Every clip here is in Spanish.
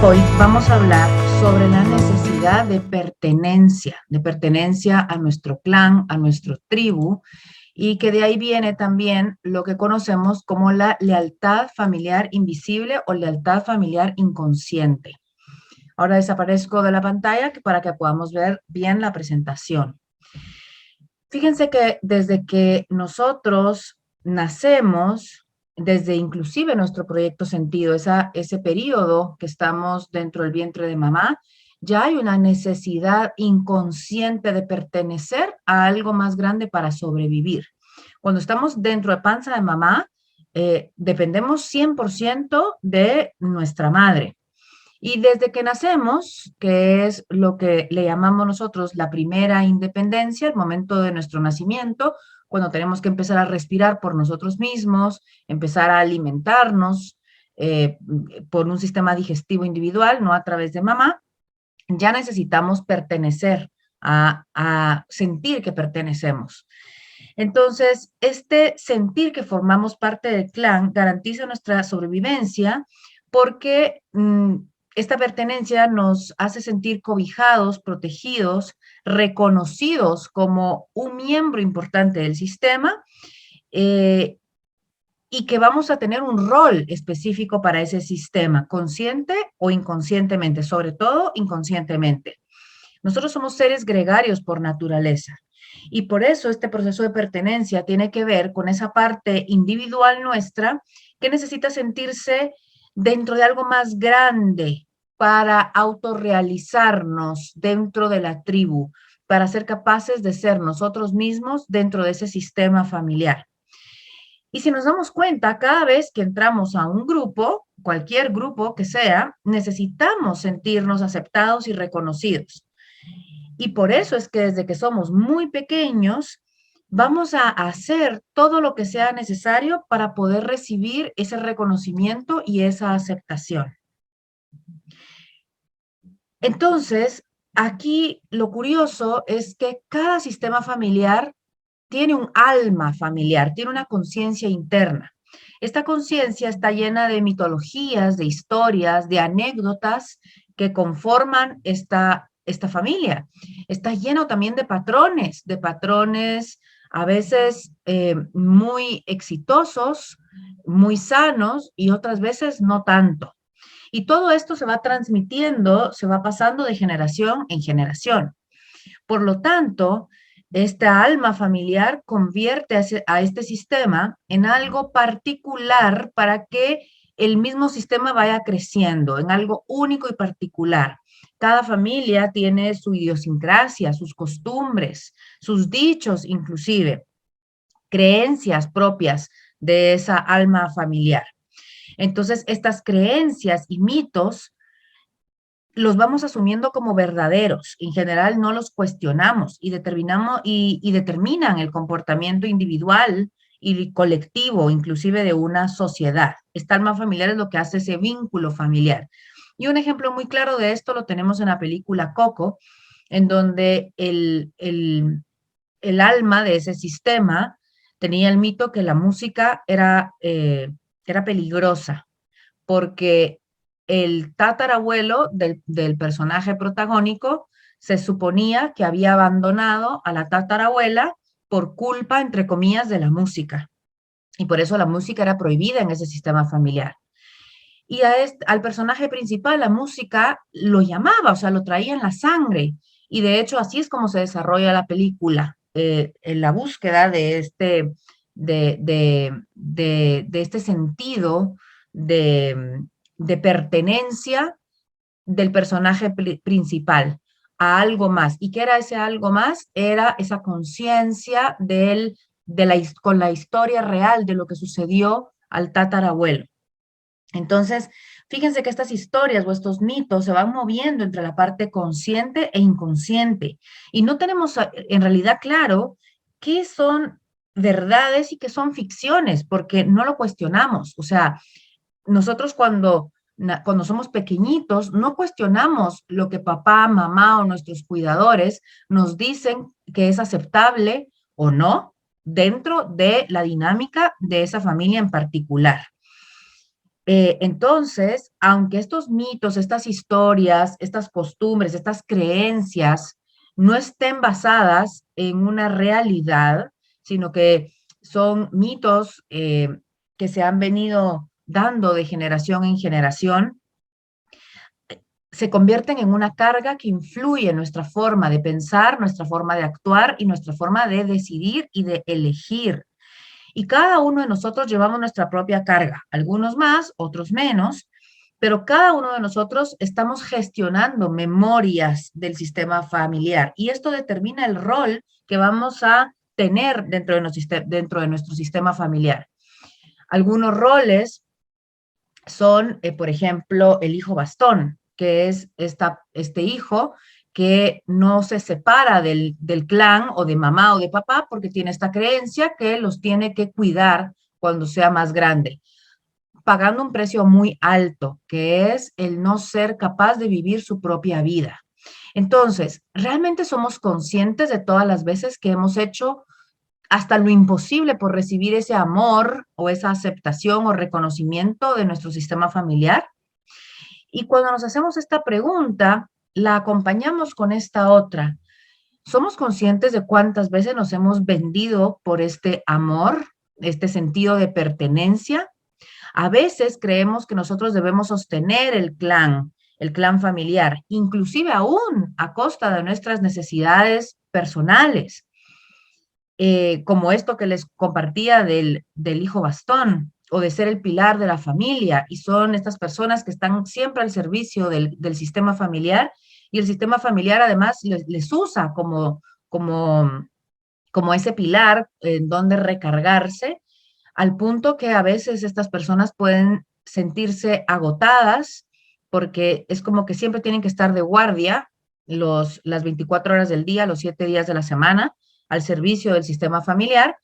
hoy vamos a hablar sobre la necesidad de pertenencia a nuestro clan, a nuestra tribu, y que de ahí viene también lo que conocemos como la lealtad familiar invisible o lealtad familiar inconsciente. Ahora desaparezco de la pantalla para que podamos ver bien la presentación. Fíjense que desde que nosotros nacemos, desde inclusive nuestro proyecto sentido, ese periodo que estamos dentro del vientre de mamá, ya hay una necesidad inconsciente de pertenecer a algo más grande para sobrevivir. Cuando estamos dentro de panza de mamá, dependemos 100% de nuestra madre. Y desde que nacemos, que es lo que le llamamos nosotros la primera independencia, el momento de nuestro nacimiento, cuando tenemos que empezar a respirar por nosotros mismos, empezar a alimentarnos por un sistema digestivo individual, no a través de mamá, ya necesitamos pertenecer, a sentir que pertenecemos. Entonces, este sentir que formamos parte del clan garantiza nuestra sobrevivencia porque esta pertenencia nos hace sentir cobijados, protegidos, reconocidos como un miembro importante del sistema eh, y que vamos a tener un rol específico para ese sistema, consciente o inconscientemente, sobre todo inconscientemente. Nosotros somos seres gregarios por naturaleza y por eso este proceso de pertenencia tiene que ver con esa parte individual nuestra que necesita sentirse dentro de algo más grande para autorrealizarnos dentro de la tribu, para ser capaces de ser nosotros mismos dentro de ese sistema familiar. Y si nos damos cuenta, cada vez que entramos a un grupo, cualquier grupo que sea, necesitamos sentirnos aceptados y reconocidos. Y por eso es que desde que somos muy pequeños, vamos a hacer todo lo que sea necesario para poder recibir ese reconocimiento y esa aceptación. Entonces, aquí lo curioso es que cada sistema familiar tiene un alma familiar, tiene una conciencia interna. Esta conciencia está llena de mitologías, de historias, de anécdotas que conforman esta familia. Está lleno también de patrones a veces muy exitosos, muy sanos y otras veces no tanto. Y todo esto se va transmitiendo, se va pasando de generación en generación. Por lo tanto, esta alma familiar convierte a este sistema en algo particular para que el mismo sistema vaya creciendo, en algo único y particular. Cada familia tiene su idiosincrasia, sus costumbres, sus dichos inclusive, creencias propias de esa alma familiar. Entonces, estas creencias y mitos los vamos asumiendo como verdaderos. En general no los cuestionamos y determinamos y determinan el comportamiento individual y colectivo, inclusive de una sociedad. Esta alma familiar es lo que hace ese vínculo familiar. Y un ejemplo muy claro de esto lo tenemos en la película Coco, en donde el alma de ese sistema tenía el mito que la música era peligrosa porque el tatarabuelo del personaje protagónico se suponía que había abandonado a la tatarabuela por culpa, entre comillas, de la música. Y por eso la música era prohibida en ese sistema familiar. Y al personaje principal la música lo llamaba, o sea, lo traía en la sangre. Y de hecho así es como se desarrolla la película, en la búsqueda de este sentido de, de pertenencia del personaje principal a algo más. ¿Y qué era ese algo más? Era esa conciencia con la historia real de lo que sucedió al tatarabuelo. Entonces, fíjense que estas historias o estos mitos se van moviendo entre la parte consciente e inconsciente y no tenemos en realidad claro qué son verdades y qué son ficciones, porque no lo cuestionamos. O sea, nosotros cuando somos pequeñitos no cuestionamos lo que papá, mamá o nuestros cuidadores nos dicen que es aceptable o no dentro de la dinámica de esa familia en particular. Entonces, aunque estos mitos, estas historias, estas costumbres, estas creencias no estén basadas en una realidad, sino que son mitos que se han venido dando de generación en generación, se convierten en una carga que influye en nuestra forma de pensar, nuestra forma de actuar y nuestra forma de decidir y de elegir. Y cada uno de nosotros llevamos nuestra propia carga, algunos más, otros menos, pero cada uno de nosotros estamos gestionando memorias del sistema familiar y esto determina el rol que vamos a tener dentro de nuestro sistema familiar. Algunos roles son, por ejemplo, el hijo bastón, que es este hijo que no se separa del clan o de mamá o de papá porque tiene esta creencia que los tiene que cuidar cuando sea más grande, pagando un precio muy alto, que es el no ser capaz de vivir su propia vida. Entonces, ¿realmente somos conscientes de todas las veces que hemos hecho hasta lo imposible por recibir ese amor o esa aceptación o reconocimiento de nuestro sistema familiar? Y cuando nos hacemos esta pregunta, la acompañamos con esta otra. ¿Somos conscientes de cuántas veces nos hemos vendido por este amor, este sentido de pertenencia? A veces creemos que nosotros debemos sostener el clan familiar, inclusive aún a costa de nuestras necesidades personales, como esto que les compartía del hijo bastón o de ser el pilar de la familia, y son estas personas que están siempre al servicio del sistema familiar, y el sistema familiar además les usa como ese pilar en donde recargarse, al punto que a veces estas personas pueden sentirse agotadas porque es como que siempre tienen que estar de guardia las 24 horas del día, los 7 días de la semana, al servicio del sistema familiar,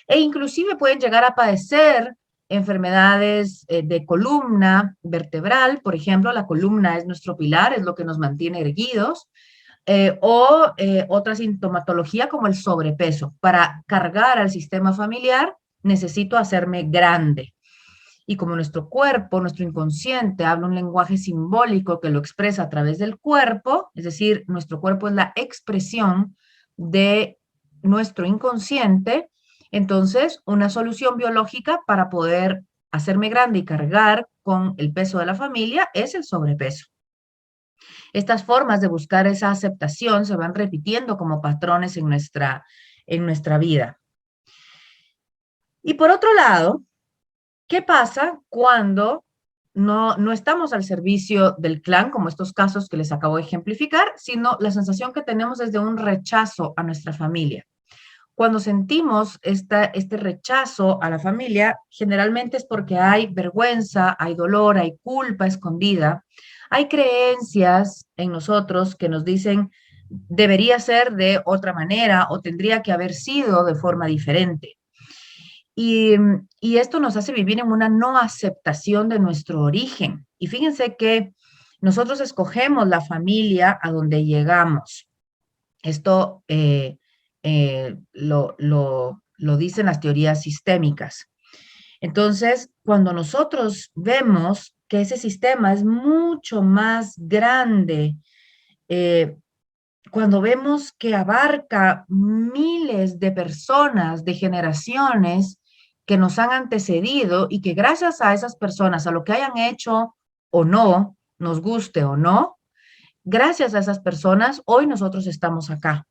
e inclusive pueden llegar a padecer enfermedades de columna vertebral, por ejemplo, la columna es nuestro pilar, es lo que nos mantiene erguidos, o otra sintomatología como el sobrepeso. Para cargar al sistema familiar necesito hacerme grande. Y como nuestro cuerpo, nuestro inconsciente habla un lenguaje simbólico que lo expresa a través del cuerpo, es decir, nuestro cuerpo es la expresión de nuestro inconsciente, entonces una solución biológica para poder hacerme grande y cargar con el peso de la familia es el sobrepeso. Estas formas de buscar esa aceptación se van repitiendo como patrones en nuestra vida. Y por otro lado, ¿qué pasa cuando no estamos al servicio del clan, como estos casos que les acabo de ejemplificar, sino la sensación que tenemos es de un rechazo a nuestra familia? Cuando sentimos este rechazo a la familia, generalmente es porque hay vergüenza, hay dolor, hay culpa escondida, hay creencias en nosotros que nos dicen debería ser de otra manera o tendría que haber sido de forma diferente. Y esto nos hace vivir en una no aceptación de nuestro origen. Y fíjense que nosotros escogemos la familia a donde llegamos. Esto lo dicen las teorías sistémicas. Entonces, cuando nosotros vemos que ese sistema es mucho más grande, eh, cuando vemos que abarca miles de personas, de generaciones que nos han antecedido y que gracias a esas personas, a lo que hayan hecho o no, nos guste o no, gracias a esas personas, hoy nosotros estamos acá.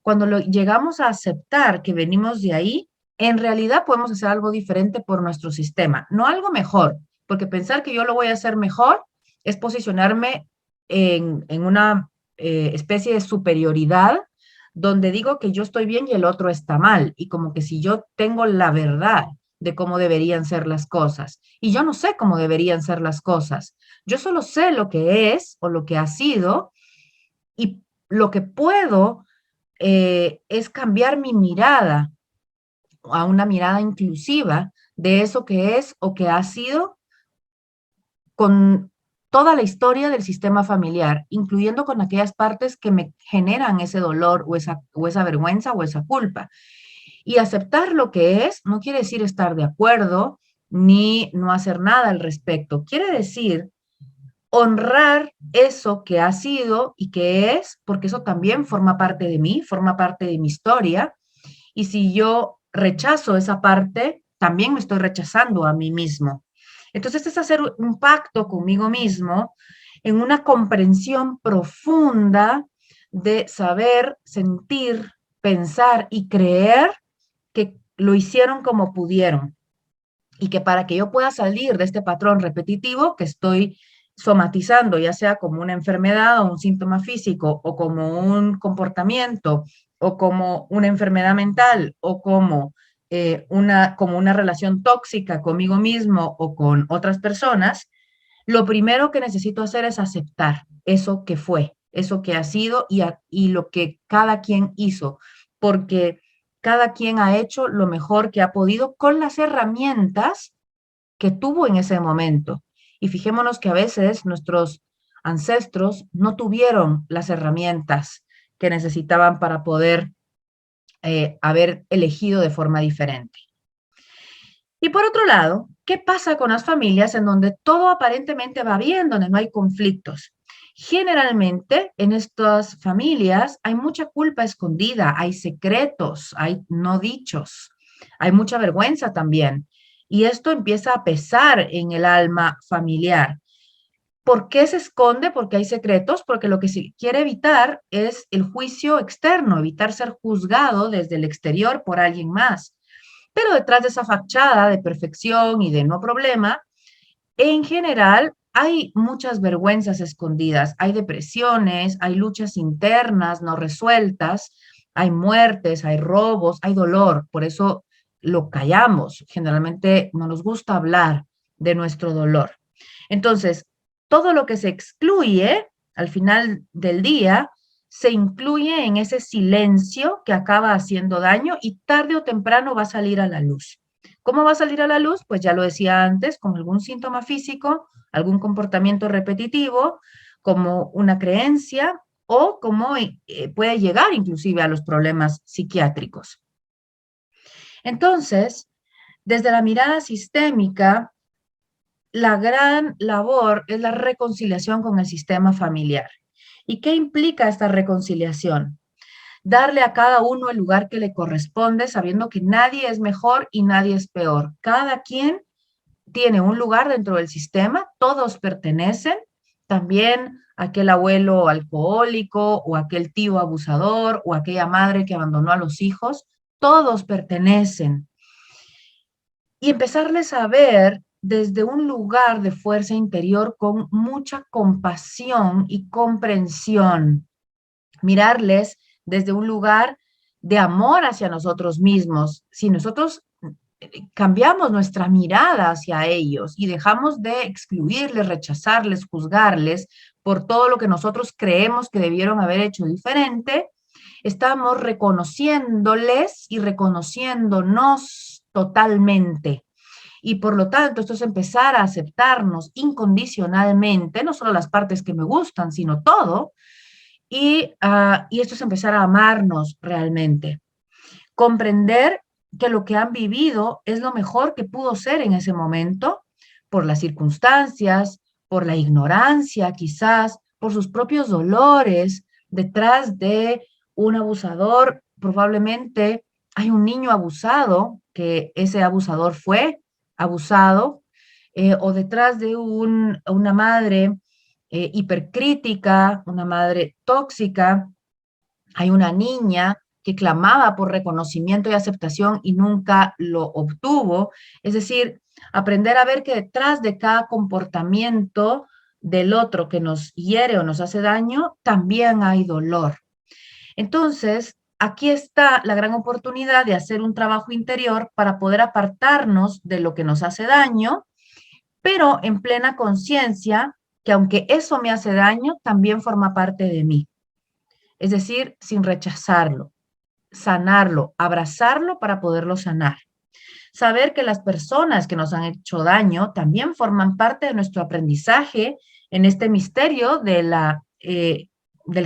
Cuando llegamos a aceptar que venimos de ahí, en realidad podemos hacer algo diferente por nuestro sistema, no algo mejor, porque pensar que yo lo voy a hacer mejor es posicionarme en una especie de superioridad donde digo que yo estoy bien y el otro está mal, y como que si yo tengo la verdad de cómo deberían ser las cosas, y yo no sé cómo deberían ser las cosas, yo solo sé lo que es o lo que ha sido, y lo que puedo es cambiar mi mirada a una mirada inclusiva de eso que es o que ha sido con toda la historia del sistema familiar, incluyendo con aquellas partes que me generan ese dolor o esa vergüenza o esa culpa. Y aceptar lo que es no quiere decir estar de acuerdo, ni no hacer nada al respecto. Quiere decir honrar eso que ha sido y que es, porque eso también forma parte de mí, forma parte de mi historia. Y si yo rechazo esa parte, también me estoy rechazando a mí mismo. Entonces es hacer un pacto conmigo mismo en una comprensión profunda de saber, sentir, pensar y creer que lo hicieron como pudieron y que para que yo pueda salir de este patrón repetitivo que estoy somatizando, ya sea como una enfermedad o un síntoma físico o como un comportamiento o como una enfermedad mental o como una relación tóxica conmigo mismo o con otras personas, lo primero que necesito hacer es aceptar eso que fue, eso que ha sido y lo que cada quien hizo, porque cada quien ha hecho lo mejor que ha podido con las herramientas que tuvo en ese momento. Y fijémonos que a veces nuestros ancestros no tuvieron las herramientas que necesitaban para poder haber elegido de forma diferente. Y por otro lado, ¿qué pasa con las familias en donde todo aparentemente va bien, donde no hay conflictos? Generalmente en estas familias hay mucha culpa escondida, hay secretos, hay no dichos, hay mucha vergüenza también. Y esto empieza a pesar en el alma familiar. ¿Por qué se esconde? Porque hay secretos, porque lo que se quiere evitar es el juicio externo, evitar ser juzgado desde el exterior por alguien más. Pero detrás de esa fachada de perfección y de no problema, en general hay muchas vergüenzas escondidas, hay depresiones, hay luchas internas no resueltas, hay muertes, hay robos, hay dolor. Por eso lo callamos. Generalmente no nos gusta hablar de nuestro dolor. Entonces, todo lo que se excluye al final del día se incluye en ese silencio que acaba haciendo daño y tarde o temprano va a salir a la luz. ¿Cómo va a salir a la luz? Pues ya lo decía antes, con algún síntoma físico, algún comportamiento repetitivo, como una creencia o como puede llegar inclusive a los problemas psiquiátricos. Entonces, desde la mirada sistémica, la gran labor es la reconciliación con el sistema familiar. ¿Y qué implica esta reconciliación? Darle a cada uno el lugar que le corresponde, sabiendo que nadie es mejor y nadie es peor. Cada quien tiene un lugar dentro del sistema, todos pertenecen, también aquel abuelo alcohólico o aquel tío abusador o aquella madre que abandonó a los hijos, todos pertenecen. Y empezarles a ver desde un lugar de fuerza interior con mucha compasión y comprensión, mirarles desde un lugar de amor hacia nosotros mismos. Si nosotros cambiamos nuestra mirada hacia ellos y dejamos de excluirles, rechazarles, juzgarles por todo lo que nosotros creemos que debieron haber hecho diferente, estamos reconociéndoles y reconociéndonos totalmente. Y por lo tanto, esto es empezar a aceptarnos incondicionalmente, no solo las partes que me gustan, sino todo. Y esto es empezar a amarnos realmente. Comprender que lo que han vivido es lo mejor que pudo ser en ese momento, por las circunstancias, por la ignorancia quizás, por sus propios dolores. Detrás de un abusador probablemente hay un niño abusado, que ese abusador fue abusado, o detrás de una madre hipercrítica, una madre tóxica, hay una niña que clamaba por reconocimiento y aceptación y nunca lo obtuvo. Es decir, aprender a ver que detrás de cada comportamiento del otro que nos hiere o nos hace daño, también hay dolor. Entonces, aquí está la gran oportunidad de hacer un trabajo interior para poder apartarnos de lo que nos hace daño, pero en plena conciencia que aunque eso me hace daño, también forma parte de mí. Es decir, sin rechazarlo, sanarlo, abrazarlo para poderlo sanar. Saber que las personas que nos han hecho daño también forman parte de nuestro aprendizaje en este misterio del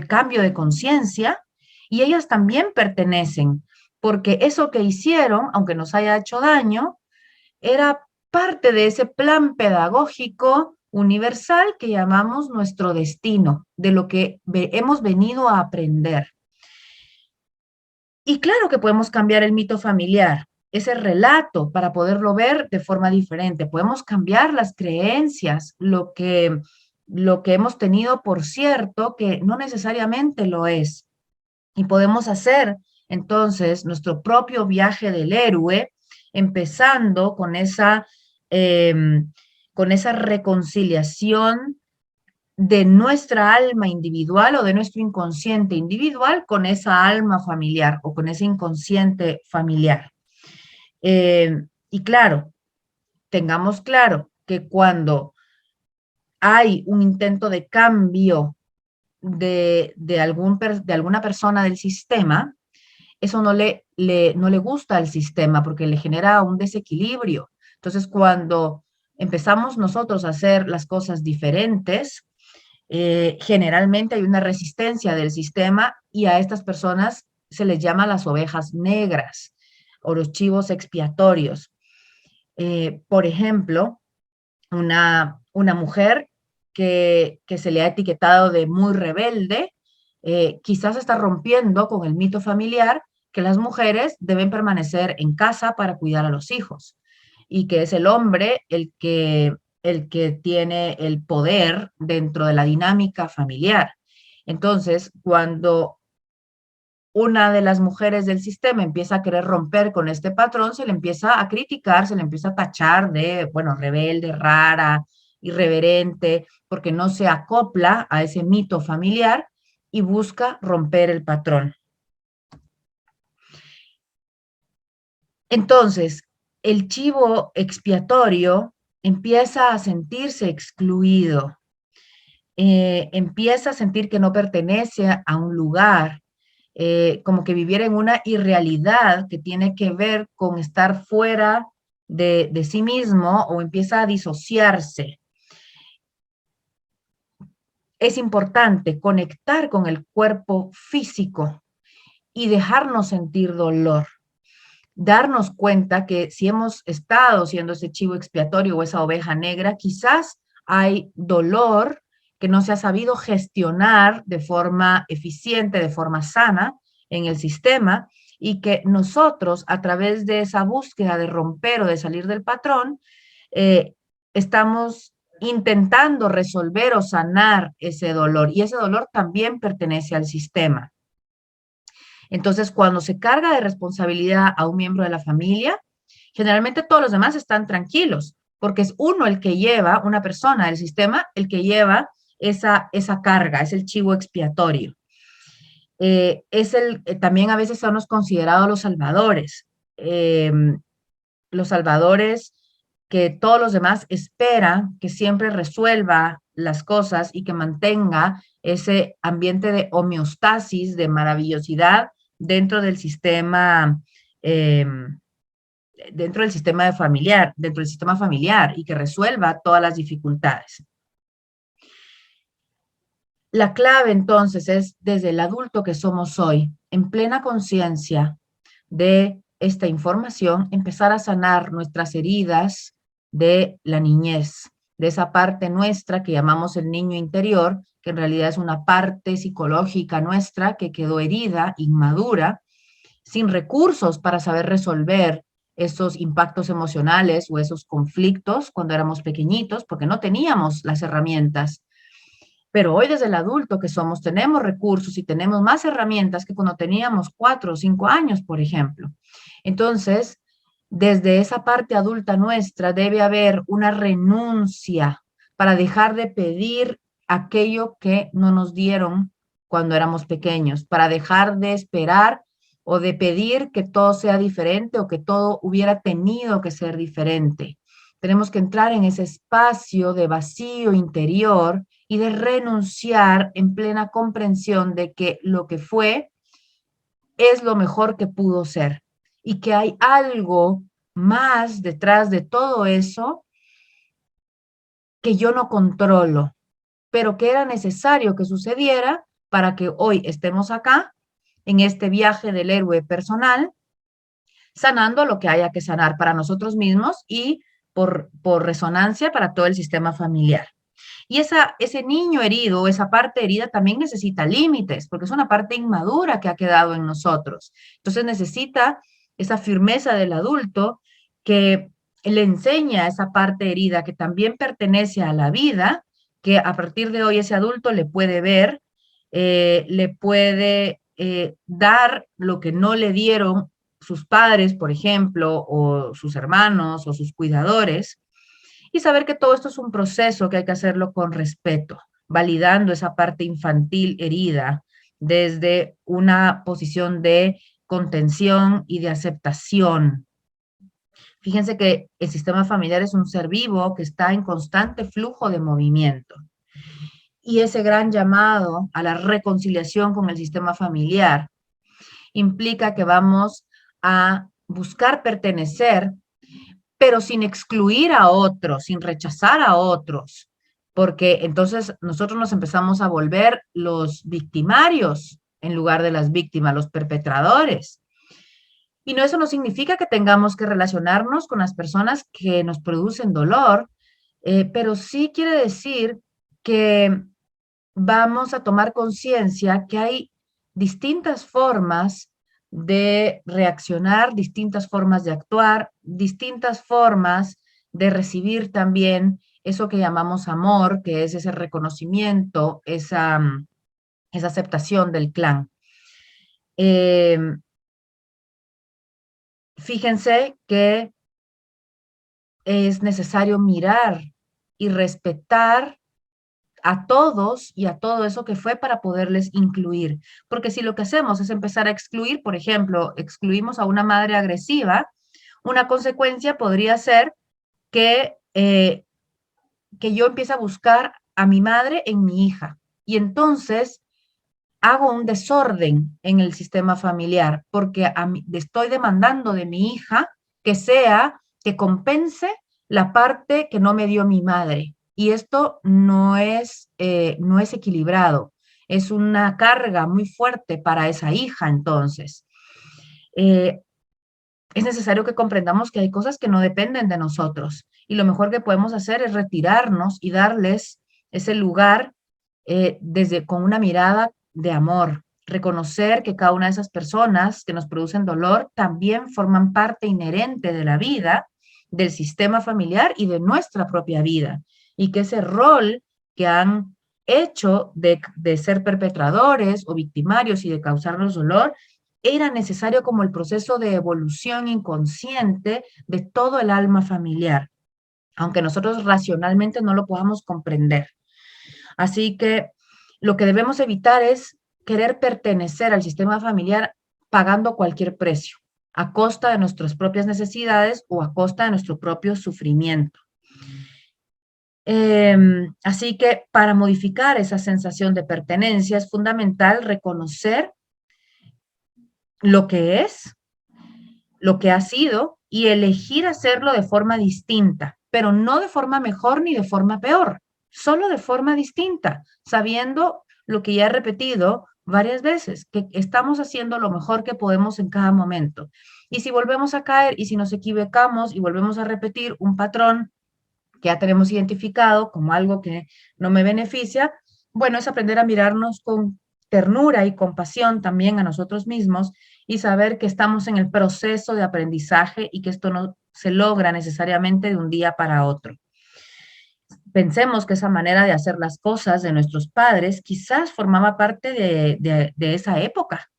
cambio de conciencia y ellas también pertenecen, porque eso que hicieron, aunque nos haya hecho daño, era parte de ese plan pedagógico universal que llamamos nuestro destino, de lo que hemos venido a aprender. Y claro que podemos cambiar el mito familiar, ese relato, para poderlo ver de forma diferente. Podemos cambiar las creencias, lo que hemos tenido por cierto, que no necesariamente lo es. Y podemos hacer entonces nuestro propio viaje del héroe, empezando con esa reconciliación de nuestra alma individual o de nuestro inconsciente individual con esa alma familiar o con ese inconsciente familiar. Y claro, tengamos claro que cuando hay un intento de cambio de alguna persona del sistema, eso no le gusta al sistema porque le genera un desequilibrio. Entonces, cuando empezamos nosotros a hacer las cosas diferentes, generalmente hay una resistencia del sistema y a estas personas se les llama las ovejas negras o los chivos expiatorios. Por ejemplo, una mujer que se le ha etiquetado de muy rebelde, quizás está rompiendo con el mito familiar que las mujeres deben permanecer en casa para cuidar a los hijos y que es el hombre el que tiene el poder dentro de la dinámica familiar. Entonces, cuando una de las mujeres del sistema empieza a querer romper con este patrón, se le empieza a criticar, se le empieza a tachar de, bueno, rebelde, rara, irreverente, porque no se acopla a ese mito familiar y busca romper el patrón. Entonces, el chivo expiatorio empieza a sentirse excluido, empieza a sentir que no pertenece a un lugar, como que viviera en una irrealidad que tiene que ver con estar fuera de sí mismo o empieza a disociarse. Es importante conectar con el cuerpo físico y dejarnos sentir dolor. Darnos cuenta que si hemos estado siendo ese chivo expiatorio o esa oveja negra, quizás hay dolor que no se ha sabido gestionar de forma eficiente, de forma sana en el sistema y que nosotros a través de esa búsqueda de romper o de salir del patrón, estamos intentando resolver o sanar ese dolor y ese dolor también pertenece al sistema. Entonces, cuando se carga de responsabilidad a un miembro de la familia, generalmente todos los demás están tranquilos, porque es uno el que lleva, una persona del sistema, el que lleva esa carga, es el chivo expiatorio. También a veces son los considerados los salvadores que todos los demás esperan que siempre resuelva las cosas y que mantenga ese ambiente de homeostasis, de maravillosidad dentro del sistema, eh, dentro del sistema familiar y que resuelva todas las dificultades. La clave entonces es desde el adulto que somos hoy, en plena conciencia de esta información, empezar a sanar nuestras heridas de la niñez, de esa parte nuestra que llamamos el niño interior, que en realidad es una parte psicológica nuestra que quedó herida, inmadura, sin recursos para saber resolver esos impactos emocionales o esos conflictos cuando éramos pequeñitos, porque no teníamos las herramientas. Pero hoy desde el adulto que somos, tenemos recursos y tenemos más herramientas que cuando teníamos 4 o 5 años, por ejemplo. Entonces, desde esa parte adulta nuestra debe haber una renuncia para dejar de pedir aquello que no nos dieron cuando éramos pequeños, para dejar de esperar o de pedir que todo sea diferente o que todo hubiera tenido que ser diferente. Tenemos que entrar en ese espacio de vacío interior y de renunciar en plena comprensión de que lo que fue es lo mejor que pudo ser y que hay algo más detrás de todo eso que yo no controlo, pero que era necesario que sucediera para que hoy estemos acá en este viaje del héroe personal, sanando lo que haya que sanar para nosotros mismos y por resonancia para todo el sistema familiar. Y ese niño herido, esa parte herida también necesita límites, porque es una parte inmadura que ha quedado en nosotros. Entonces necesita esa firmeza del adulto que le enseña a esa parte herida que también pertenece a la vida, que a partir de hoy ese adulto le puede ver, le puede dar lo que no le dieron sus padres, por ejemplo, o sus hermanos o sus cuidadores, y saber que todo esto es un proceso que hay que hacerlo con respeto, validando esa parte infantil herida desde una posición de contención y de aceptación. Fíjense que el sistema familiar es un ser vivo que está en constante flujo de movimiento. Y ese gran llamado a la reconciliación con el sistema familiar implica que vamos a buscar pertenecer, pero sin excluir a otros, sin rechazar a otros, porque entonces nosotros nos empezamos a volver los victimarios en lugar de las víctimas, los perpetradores. Y no, eso no significa que tengamos que relacionarnos con las personas que nos producen dolor, pero sí quiere decir que vamos a tomar conciencia que hay distintas formas de reaccionar, distintas formas de actuar, distintas formas de recibir también eso que llamamos amor, que es ese reconocimiento, esa aceptación del clan. Fíjense que es necesario mirar y respetar a todos y a todo eso que fue para poderles incluir. Porque si lo que hacemos es empezar a excluir, por ejemplo, excluimos a una madre agresiva, una consecuencia podría ser que yo empiece a buscar a mi madre en mi hija. Y entonces hago un desorden en el sistema familiar porque estoy demandando de mi hija que compense la parte que no me dio mi madre. Y esto no es equilibrado, es una carga muy fuerte para esa hija entonces. Eh, es necesario que comprendamos que hay cosas que no dependen de nosotros y lo mejor que podemos hacer es retirarnos y darles ese lugar con una mirada de amor, reconocer que cada una de esas personas que nos producen dolor también forman parte inherente de la vida, del sistema familiar y de nuestra propia vida, y que ese rol que han hecho de ser perpetradores o victimarios y de causarnos dolor era necesario como el proceso de evolución inconsciente de todo el alma familiar, aunque nosotros racionalmente no lo podamos comprender. Así que lo que debemos evitar es querer pertenecer al sistema familiar pagando cualquier precio, a costa de nuestras propias necesidades o a costa de nuestro propio sufrimiento. Así que para modificar esa sensación de pertenencia es fundamental reconocer lo que es, lo que ha sido y elegir hacerlo de forma distinta, pero no de forma mejor ni de forma peor, solo de forma distinta, sabiendo lo que ya he repetido varias veces, que estamos haciendo lo mejor que podemos en cada momento. Y si volvemos a caer y si nos equivocamos y volvemos a repetir un patrón que ya tenemos identificado como algo que no me beneficia, bueno, es aprender a mirarnos con ternura y compasión también a nosotros mismos y saber que estamos en el proceso de aprendizaje y que esto no se logra necesariamente de un día para otro. Pensemos que esa manera de hacer las cosas de nuestros padres quizás formaba parte de esa época,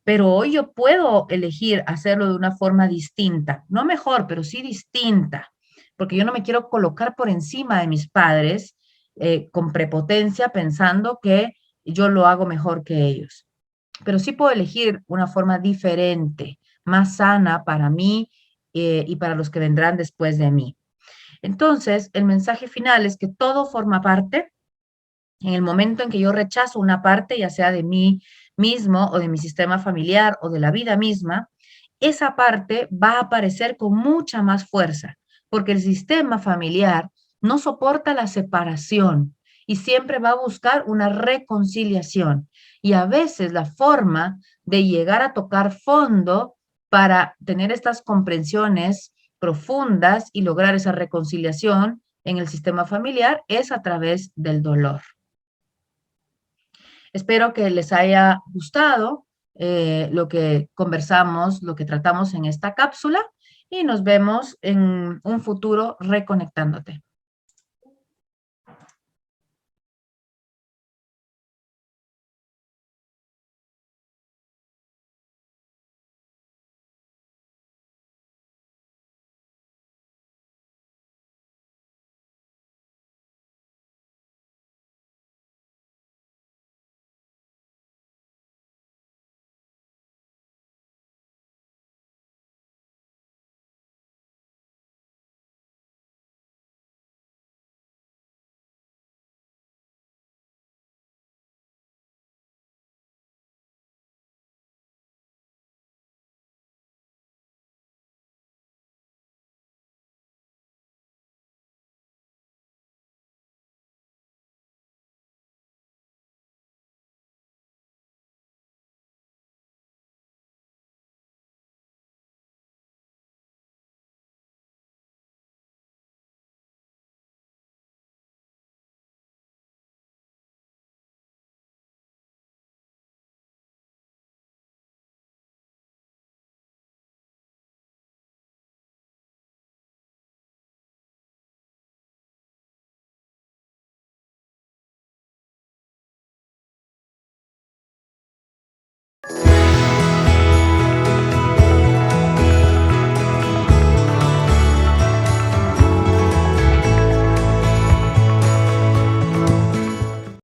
pero hoy yo puedo elegir hacerlo de una forma distinta, no mejor, pero sí distinta, porque yo no me quiero colocar por encima de mis padres con prepotencia pensando que yo lo hago mejor que ellos. Pero sí puedo elegir una forma diferente, más sana para mí y para los que vendrán después de mí. Entonces, el mensaje final es que todo forma parte. En el momento en que yo rechazo una parte, ya sea de mí mismo o de mi sistema familiar o de la vida misma, esa parte va a aparecer con mucha más fuerza, porque el sistema familiar no soporta la separación y siempre va a buscar una reconciliación. Y a veces la forma de llegar a tocar fondo para tener estas comprensiones profundas y lograr esa reconciliación en el sistema familiar es a través del dolor. Espero que les haya gustado lo que conversamos, lo que tratamos en esta cápsula y nos vemos en un futuro reconectándote.